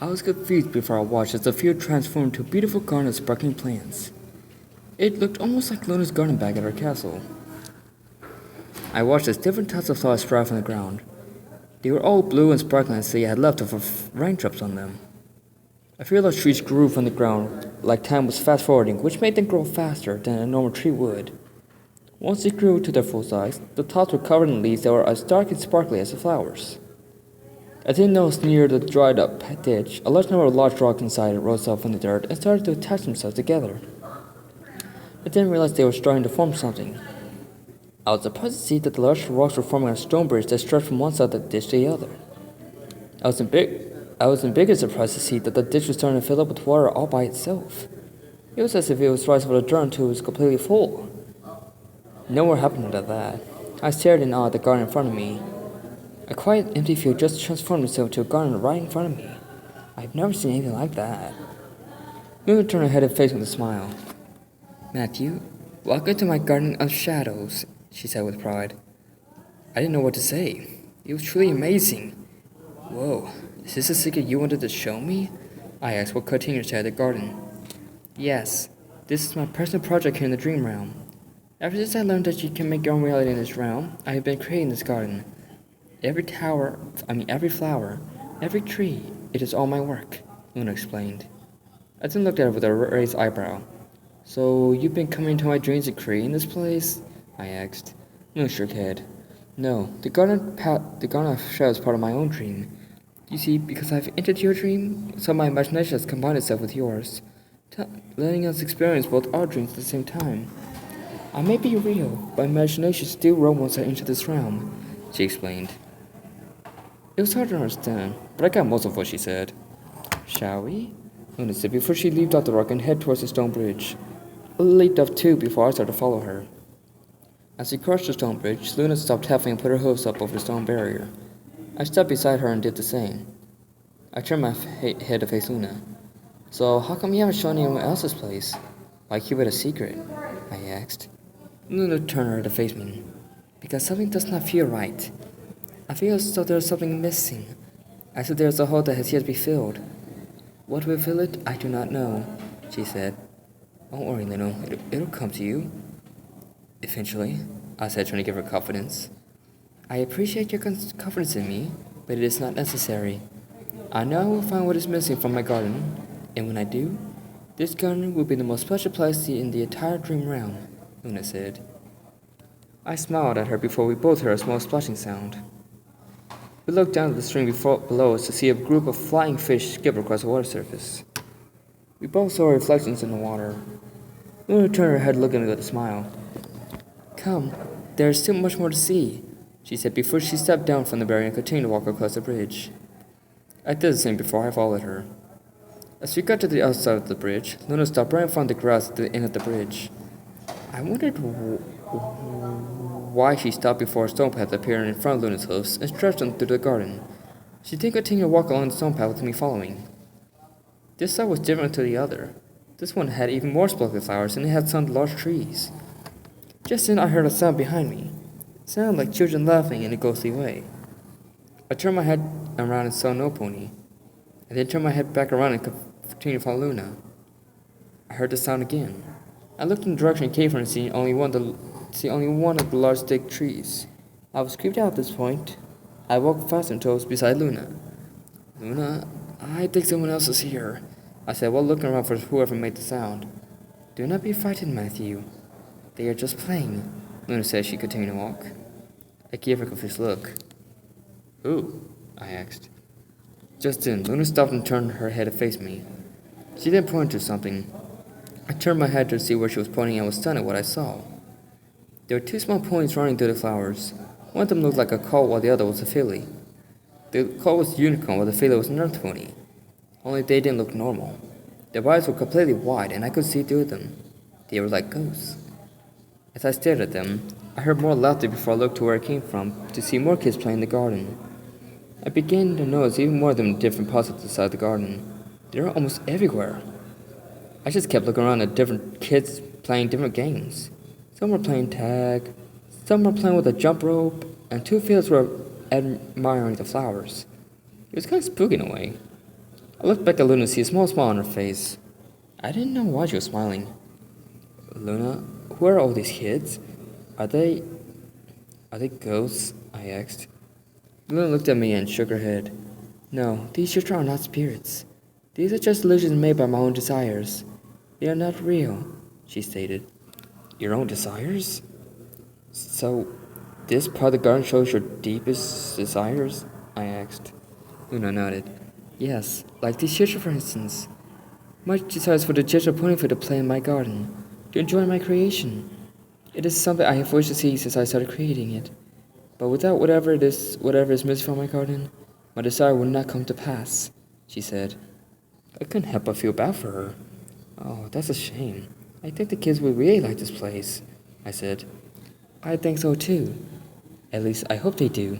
I was confused before I watched as the field transformed into a beautiful garden of sparkling plants. It looked almost like Luna's garden back at her castle. I watched as different types of flowers sprout from the ground. They were all blue and sparkling as they had leftover raindrops on them. A few of those trees grew from the ground like time was fast forwarding, which made them grow faster than a normal tree would. Once they grew to their full size, the tops were covered in leaves that were as dark and sparkly as the flowers. I didn't notice near the dried up ditch, a large number of large rocks inside it rose up from the dirt and started to attach themselves together. I didn't realize they were starting to form something. I was surprised to see that the large rocks were forming a stone bridge that stretched from one side of the ditch to the other. I was in bigger surprise to see that the ditch was starting to fill up with water all by itself. It was as if it was rising from the dirt until it was completely full. No more happened after that. I stared in awe at the garden in front of me. A quiet, empty field just transformed itself into a garden right in front of me. I've never seen anything like that. Luna turned her head and faced me with a smile. "Matthew, welcome to my garden of shadows," she said with pride. I didn't know what to say. It was truly amazing. "Whoa, is this a secret you wanted to show me?" I asked while continuing to stare at the garden. "Yes, this is my personal project here in the dream realm. Ever since I learned that you can make your own reality in this realm, I have been creating this garden. Every flower, every tree, it is all my work," Luna explained. I then looked at her with a raised eyebrow. "So you've been coming into my dreams and creating this place?" I asked. Luna shook her head. "No, the garden of shadows is part of my own dream. You see, because I've entered your dream, so my imagination has combined itself with yours, letting us experience both our dreams at the same time. I may be real, but imagination still roams once I enter this realm," she explained. It was hard to understand, but I got most of what she said. "Shall we?" Luna said before she leaped off the rock and headed towards the stone bridge. I leaped off too before I started to follow her. As we crossed the stone bridge, Luna stopped halfway and put her hooves up over the stone barrier. I stepped beside her and did the same. I turned my head to face Luna. "So how come you haven't shown anyone else's place? Why keep it a secret?" I asked. Luna turned her head to face me. "Because something does not feel right. I feel as though there is something missing, as if there is a hole that has yet to be filled. What will fill it, I do not know," she said. "Don't worry, Luna, it'll come to you." "Eventually," I said, trying to give her confidence. "I appreciate your confidence in me, but it is not necessary. I know I will find what is missing from my garden, and when I do, this garden will be the most special place in the entire dream realm," Luna said. I smiled at her before we both heard a small splashing sound. We looked down at the stream below us to see a group of flying fish skip across the water surface. We both saw reflections in the water. Luna turned her head looking at me with a smile. "Come, there is still much more to see," she said before she stepped down from the barrier and continued to walk across the bridge. I did the same before I followed her. As we got to the other side of the bridge, Luna stopped right in front of the grass at the end of the bridge. I wondered why she stopped before a stone path appeared in front of Luna's hoofs and stretched on through the garden. She then continued to walk along the stone path with me following. This side was different to the other. This one had even more sparkly flowers and it had some large trees. Just then I heard a sound behind me. It sounded like children laughing in a ghostly way. I turned my head around and saw no pony. I then turned my head back around and continued to follow Luna. I heard the sound again. I looked in the direction it came from and see only one of the large thick trees. I was creeped out at this point. I walked fast until I was beside Luna. "Luna, I think someone else is here," I said while looking around for whoever made the sound. "Do not be frightened, Matthew. They are just playing," Luna said as she continued to walk. I gave her a confused look. "Who?" I asked. Just then, Luna stopped and turned her head to face me. She then pointed to something. I turned my head to see where she was pointing and was stunned at what I saw. There were two small ponies running through the flowers. One of them looked like a colt while the other was a filly. The colt was a unicorn while the filly was an earth pony. Only they didn't look normal. Their bodies were completely wide and I could see through them. They were like ghosts. As I stared at them, I heard more laughter before I looked to where it came from to see more kids playing in the garden. I began to notice even more of them in different parts of the side of the garden. They were almost everywhere. I just kept looking around at different kids playing different games. Some were playing tag, some were playing with a jump rope, and two fields were admiring the flowers. It was kind of spooky in a way. I looked back at Luna to see a small smile on her face. I didn't know why she was smiling. Luna, who are all these kids? Are they ghosts? I asked. Luna looked at me and shook her head. No, these children are not spirits. These are just illusions made by my own desires. They are not real, she stated. Your own desires? So, this part of the garden shows your deepest desires? I asked. Luna nodded. Yes, like these children, for instance. My desires for the children Ponyville to play in my garden, to enjoy my creation. It is something I have wished to see since I started creating it. But without whatever is missing from my garden, my desire will not come to pass, she said. I couldn't help but feel bad for her. Oh, that's a shame. I think the kids would really like this place, I said. I think so too. At least I hope they do.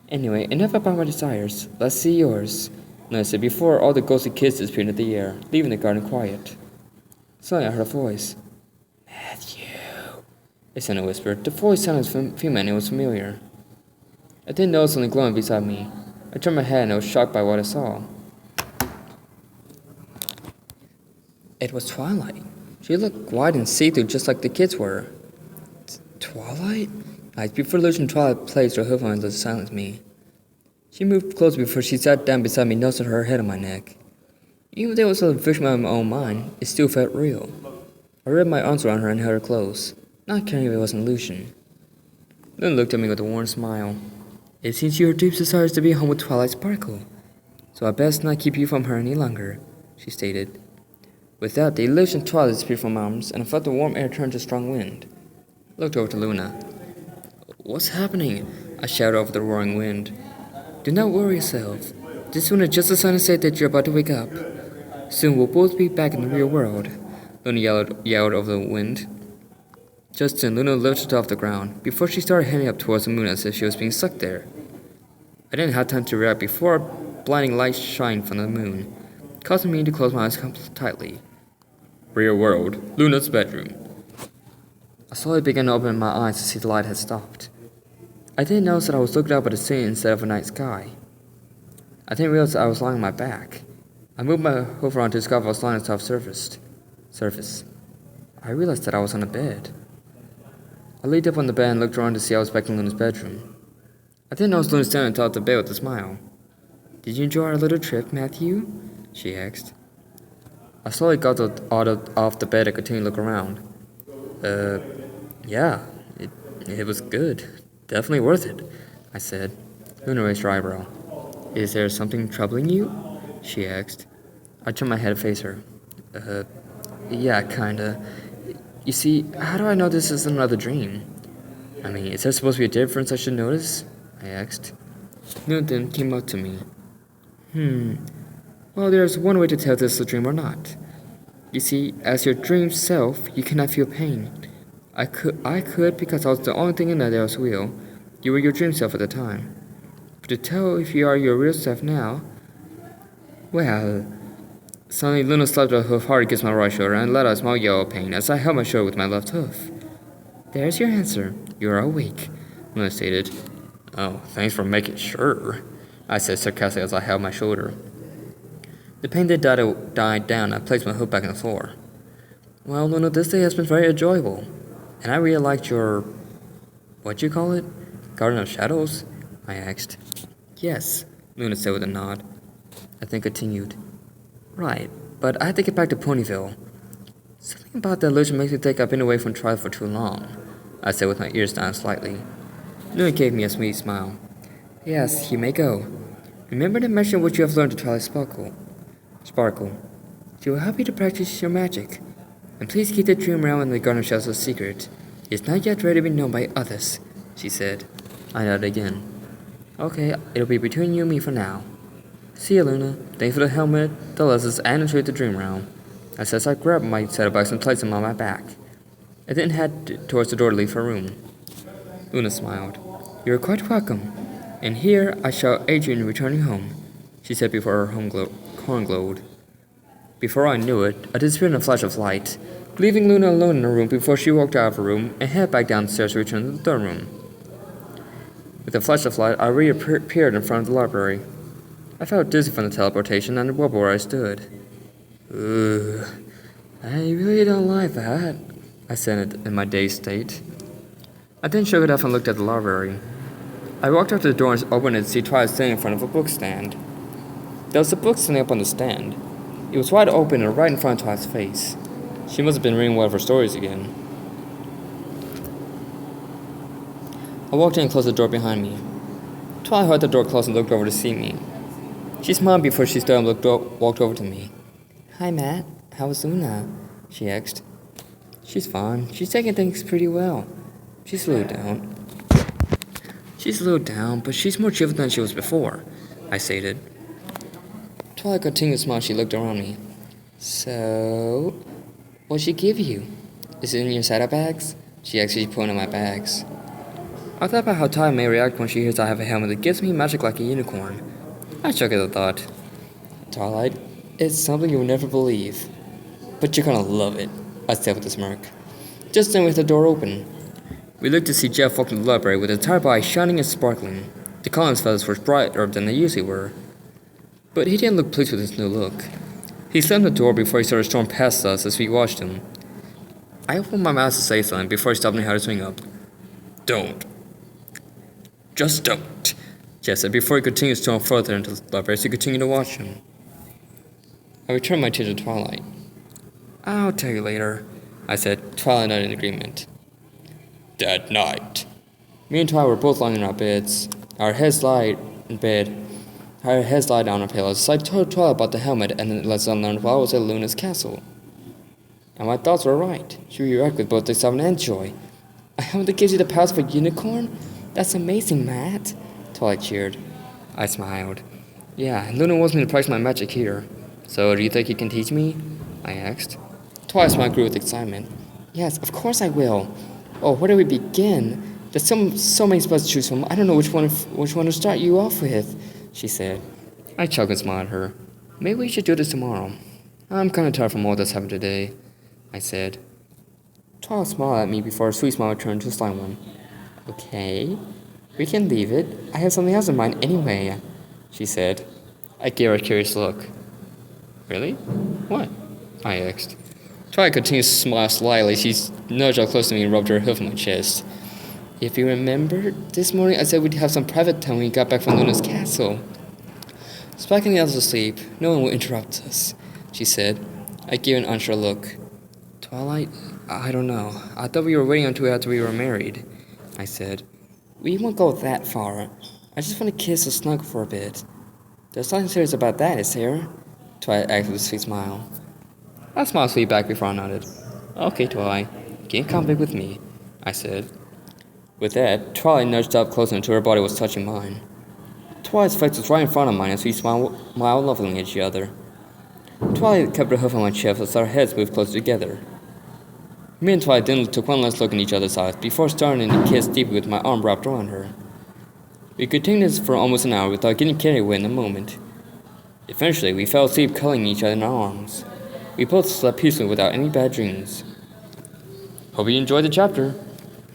Anyway, enough about my desires. Let's see yours, Luna said before all the ghostly kids disappeared into the air, leaving the garden quiet. Suddenly I heard a voice. Matthew. It sounded whispered. The voice sounded female and it was familiar. I didn't notice something glowing beside me. I turned my head and I was shocked by what I saw. It was Twilight. She looked white and see-through just like the kids were. Twilight? I before illusion Twilight placed her hoof on to silence me. She moved closer before she sat down beside me, nuzzling her head on my neck. Even though it was a vision of my own mind, it still felt real. I wrapped my arms around her and held her close, not caring if it was an illusion. Luna looked at me with a warm smile. It seems your deep desire is to be home with Twilight Sparkle, so I best not keep you from her any longer, she stated. With that, the illusion of Twilight disappeared from my arms, and I felt the warm air turn to strong wind. I looked over to Luna. What's happening? I shouted over the roaring wind. Do not worry yourself. This wind is just the sign to say that you're about to wake up. Soon we'll both be back in the real world, Luna yelled over the wind. Just then, Luna lifted off the ground, before she started heading up towards the moon as if she was being sucked there. I didn't have time to react before a blinding light shined from the moon, causing me to close my eyes tightly. Real world, Luna's bedroom. I slowly began to open my eyes to see the light had stopped. I didn't notice that I was looking up at the sea instead of a night sky. I didn't realize that I was lying on my back. I moved my hoof around to discover I was lying on the top surface. I realized that I was on a bed. I laid up on the bed and looked around to see I was back in Luna's bedroom. I didn't notice Luna standing on top of the bed with a smile. Did you enjoy our little trip, Matthew? She asked. I slowly got off the bed and continued to look around. Yeah, it was good. Definitely worth it, I said. Luna raised her eyebrow. Is there something troubling you? She asked. I turned my head to face her. Yeah, kinda. You see, how do I know this isn't another dream? I mean, is there supposed to be a difference I should notice? I asked. Luna then came up to me. Well, there's one way to tell if this is a dream or not. You see, as your dream self, you cannot feel pain. I could because I was the only thing in there that was real. You were your dream self at the time. But to tell if you are your real self now, well... Suddenly, Luna slapped her hoof hard against my right shoulder and let out a small yell of pain as I held my shoulder with my left hoof. There's your answer. You're awake, Luna stated. Oh, thanks for making sure, I said sarcastically as I held my shoulder. The pain that died down, I placed my hoof back on the floor. Well, Luna, this day has been very enjoyable. And I really liked your... what'd you call it? Garden of Shadows? I asked. Yes, Luna said with a nod. I then continued. Right, but I had to get back to Ponyville. Something about that illusion makes me think I've been away from Twilight for too long, I said with my ears down slightly. Luna gave me a sweet smile. Yes, you may go. Remember to mention what you have learned to Twilight Sparkle. She will help you to practice your magic. And please keep the dream realm in the Garden of Shadows a secret. It's not yet ready to be known by others, she said. I nodded again. Okay, it'll be between you and me for now. See you, Luna. Thanks for the helmet, the lessons, and the trip to Dream Realm. I said as I grabbed my set of bags and placed them on my back. I then headed towards the door to leave her room. Luna smiled. You're quite welcome. And here I saw Adrian returning home, she said before her horn glowed. Before I knew it, I disappeared in a flash of light, leaving Luna alone in her room before she walked out of her room and headed back downstairs to return to the third room. With a flash of light, I reappeared in front of the library. I felt dizzy from the teleportation and wobbled where I stood. Ugh, I really don't like that, I said in my dazed state. I then shook it off and looked at the library. I walked up to the door and opened it to see Twilight standing in front of a book stand. There was a book standing up on the stand. It was wide open and right in front of Twilight's face. She must have been reading one of her stories again. I walked in and closed the door behind me. Twilight heard the door close and looked over to see me. She smiled before she stood and walked over to me. Hi, Matt. How's Luna? She asked. She's fine. She's taking things pretty well. She's slowed down. But she's more cheerful than she was before, I stated. Twilight continued to smile as she looked around me. So, what'd she give you? Is it in your saddlebags? She asked as she pointed at my bags. I thought about how Twilight may react when she hears I have a helmet that gives me magic like a unicorn. I shook at the thought. Twilight, it's something you'll never believe. But you're gonna love it, I said with a smirk. Just then with the door open. We looked to see Jeff walk into the library with his entire body shining and sparkling. The Collins feathers were brighter than they usually were. But he didn't look pleased with his new look. He slammed the door before he started storming past us as we watched him. I opened my mouth to say something before he stopped me how to swing up. Don't. Just don't, Jeff said before he continued to storm further into the library as he continued to watch him. I returned my attention to Twilight. I'll tell you later, I said, Twilight nodded in agreement. That night. Me and Twilight were both lying in our beds. Our heads lied in bed. Our heads lied down on our pillows. So I told Twilight about the helmet and then let's unlearn while I was at Luna's castle. And my thoughts were right. She reacted with both excitement and joy. A helmet that gives you the powers of a unicorn? That's amazing, Matt, Twilight cheered. I smiled. Yeah, Luna wants me to practice my magic here. So, do you think you can teach me? I asked. Twilight's smile grew with excitement. Yes, of course I will. Oh, where do we begin? There's so many spots to choose from. I don't know which one to start you off with, she said. I chuckled and smiled at her. Maybe we should do this tomorrow. I'm kind of tired from all that's happened today, I said. Twilight smiled at me before her sweet smile turned to a sly one. Okay, we can leave it. I have something else in mind anyway, she said. I gave her a curious look. Really? What? I asked. Twilight continued to smile slyly. She nudged up close to me and rubbed her hoof on my chest. If you remember, this morning I said we'd have some private time when we got back from Luna's castle. Spike and the others asleep. No one will interrupt us, she said. I gave an unsure look. Twilight, I don't know. I thought we were waiting until after we were married, I said. We won't go that far. I just want to kiss or snuggle for a bit. There's nothing serious about that, is there? Twilight asked with a sweet smile. I smiled sweet back before I nodded. Okay, Twilight, you can come back with me, I said. With that, Twilight nudged up closer until her body was touching mine. Twilight's face was right in front of mine as we smiled lovingly at each other. Twilight kept her hoof on my chest as our heads moved closer together. Me and Twilight then took one last look in each other's eyes before starting to kiss deeply with my arm wrapped around her. We continued this for almost an hour without getting carried away in the moment. Eventually, we fell asleep cuddling each other in our arms. We both slept peacefully without any bad dreams. Hope you enjoyed the chapter.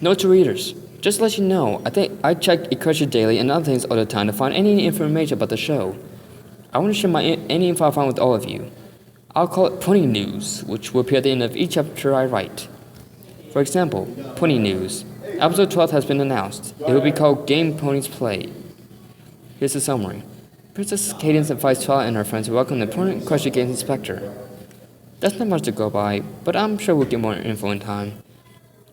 Note to readers. Just to let you know, I check Equation Daily and other things all the time to find any information about the show. I want to share any info I find with all of you. I'll call it Pony News, which will appear at the end of each chapter I write. For example, Pony News. Episode 12 has been announced. It will be called Game Ponies Play. Here's the summary. Princess Cadence invites Twilight and her friends to welcome the important Question Games Inspector. That's not much to go by, but I'm sure we'll get more info in time.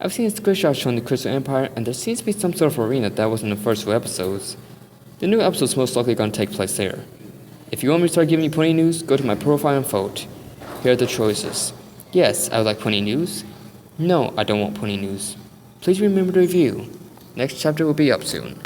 I've seen a screenshot showing the Crystal Empire, and there seems to be some sort of arena that was in the first 2 episodes. The new episode's most likely going to take place there. If you want me to start giving you Pony News, go to my profile and vote. Here are the choices. Yes, I would like Pony News. No, I don't want Pony News. Please remember to review. Next chapter will be up soon.